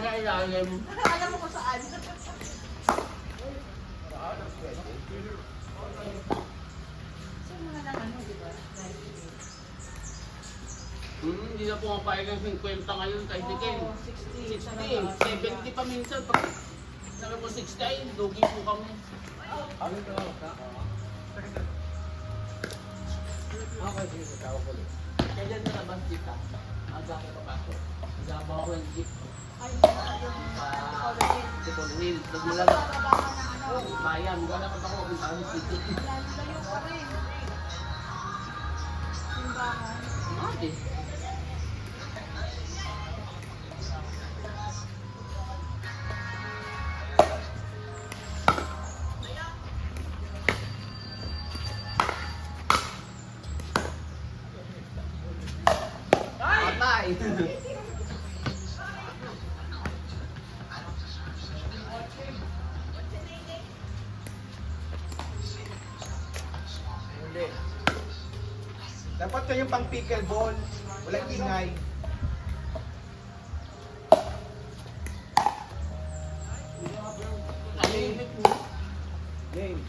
nga ilalim. Alam mo kung saan. So, mga lang ano, di ba? Hindi na pumapayag ng 50 ngayon kahit di kayo. Oo, 60. 60, 70 pa minsan. Pag sabi mo 60 ay, lugi po kami. Okay, sige, sa tao ko ulit. Kailan na labas kita? Aga ka papasok. Gaba ako ng jeep. Ay, yung Tipon hill. Doon mo lang. trabaho ng ano. Bayan. Wala ka pa ako kung saan city. Layo pa rin. Simbahan. Mati. Patay! Hindi. Dapat kayong pang pickleball. Walang ingay. Nalimit mo. Game.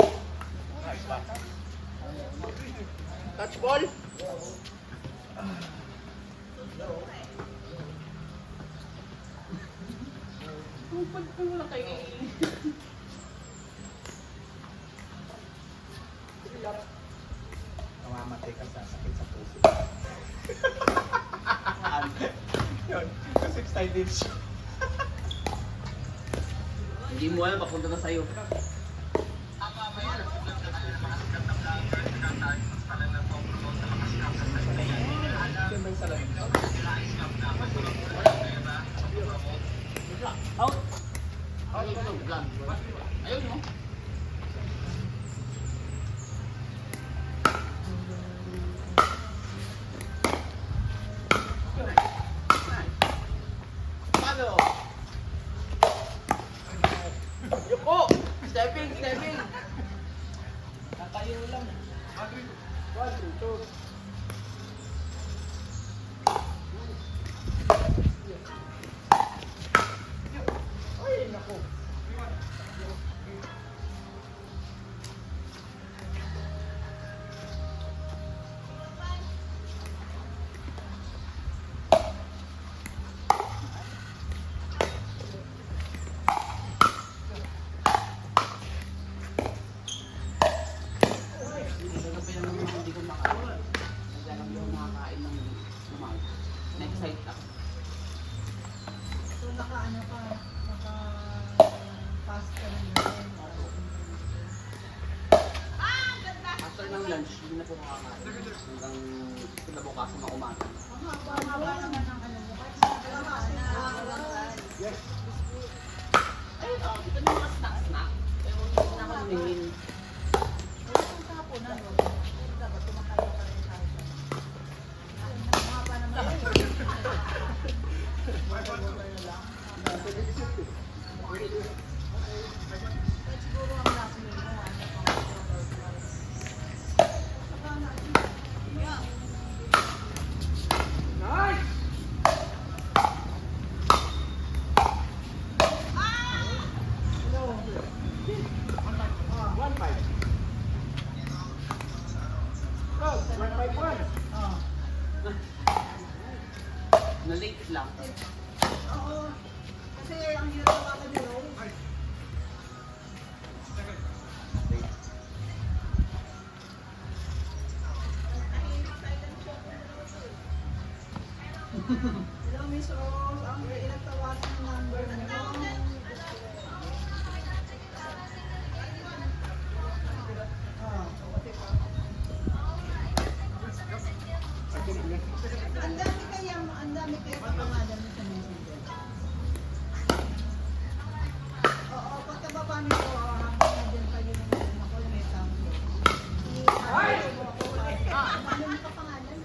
Nice pa. Touch ball? Upad ko wala kayo. Mamamatay ka sa sakit sa puso. Yun. Kasi stylish. Hindi mo alam, papunta na sa'yo. Yan ba yung salamin? Out! Ayun mo, vlog. Ayun mo. Paano? Yuko! Stepping, stepping! Natayo lang. 1, 2, 2. Ay, naku. Nagkakape lang naman hindi ko makain. Nagkakape lang makakain ng umaga. Na-excite ako. So, naka-ano ka, naka-pass ka na yun. After ng lunch, hindi na po makakain. Hanggang kinabukasan na umaga. Ang haba naman ng ano mo. Kahit sa na Yes. Ayun, ito na mga snack-snack. Pero hindi na ako nangin. wala kang tapo na, no? Dapat kumakain ka rin tayo. Ang haba naman yun. Kahit siguro ang last meal mo, ano pang Nice! No. 1-5. Go, 1-5-1. Oh. Na-late lang. Oo. Kasi ang hirap ako ni Rose. Hello, Miss Rose. Ang ilang tawagan ng number mo. Ah, ang dami kaya papangalan mo sa messenger. Oo, pagkababa nito, habang nandiyan pa yun ang ako yung may sample. Ay! Ano yung papangalan?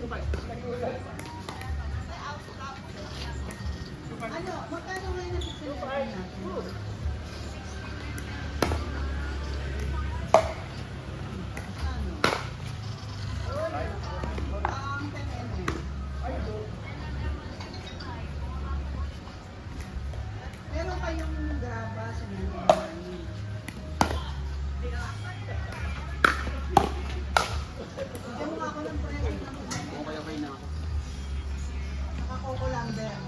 Ano, magkano ngayon na sisilipan natin? Ano? Ang 10 mm. Bigyan mo nga ako ng present ng Okay na ako. nakakoko lang din.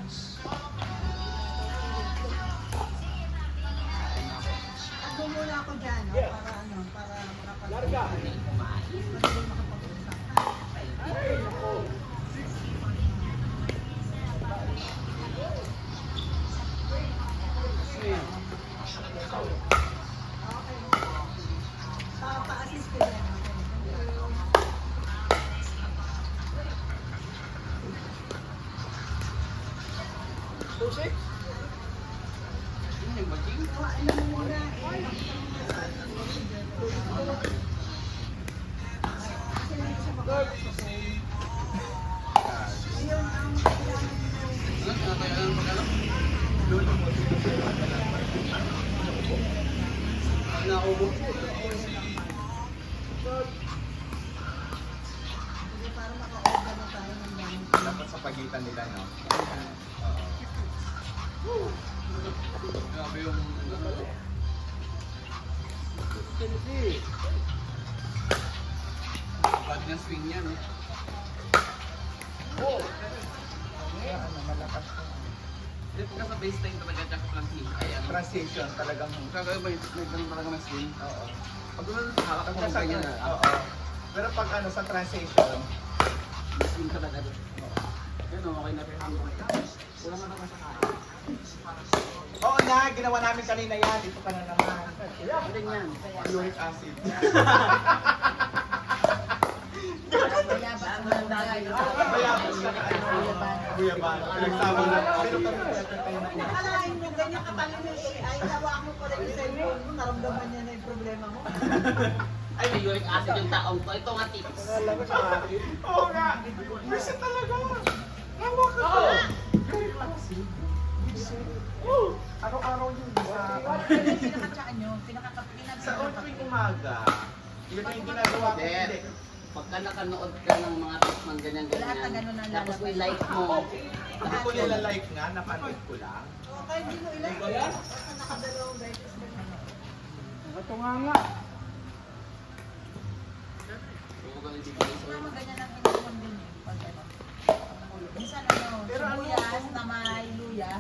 Ako muna ako dyan, no? Para ano, para makapag-usap. Madali makapag-usap. Okay. Pa-assist ko din. Susi? Yun yung baging. Ano mo muna eh. Kasi hindi siya makapag-usap. Ayun ang kailangan mo. Ano kaya ang pagkala? Lolo mo. Naubo. Hindi para maka-order na tayo ng gamit. Dapat sa pagitan nila, no? Grabe yung... Bad na swing niya, no? Kaya ano, malakas ko. Dito ka sa baseline talaga, jack lang ay ano. Transition talagang... Kagaya ba yung ganun talaga ng swing? Oo. Pag naman hawak Pag mo nasa ganyan na, oo. Pero pag ano, sa transition, swing talaga doon. Yan o, okay na rin. Wala na naman sa kaya. oo na, ginawa namin kanina yan. Dito ka na naman. Galing yan. Uric acid. Bayabas ka na ano. Buyaban. Pinagsama na. Pero kami tayo na Kung akalain mo, ganyan katalino yung AI, hawak mo pa rin yung cellphone mo, naramdaman niya na yung problema mo. Ay, may uric acid yung taong to. Ito nga tips. Alam mo sa akin? Oo nga. Bisa talaga. Hawak ka to. Uric acid. Araw-araw yun. Pero yung pinakatsaan nyo, Sa tuwing umaga, yun yung ginagawa ko. Hindi. Hindi. Pagka nakanood ka ng mga tips ng Lahat na ganyan-ganyan, ganun ang tapos lalabas. may like mo, Hindi ko nilalike nga, napanood ko lang. Okay, hindi mo ilan. Basta nakadalawang beses din. Ito nga nga. huwag hindi ko Kaya mo ganyan ang ininom din eh. Pag ano. Minsan ano, Pero ano- sibuyas na may luya.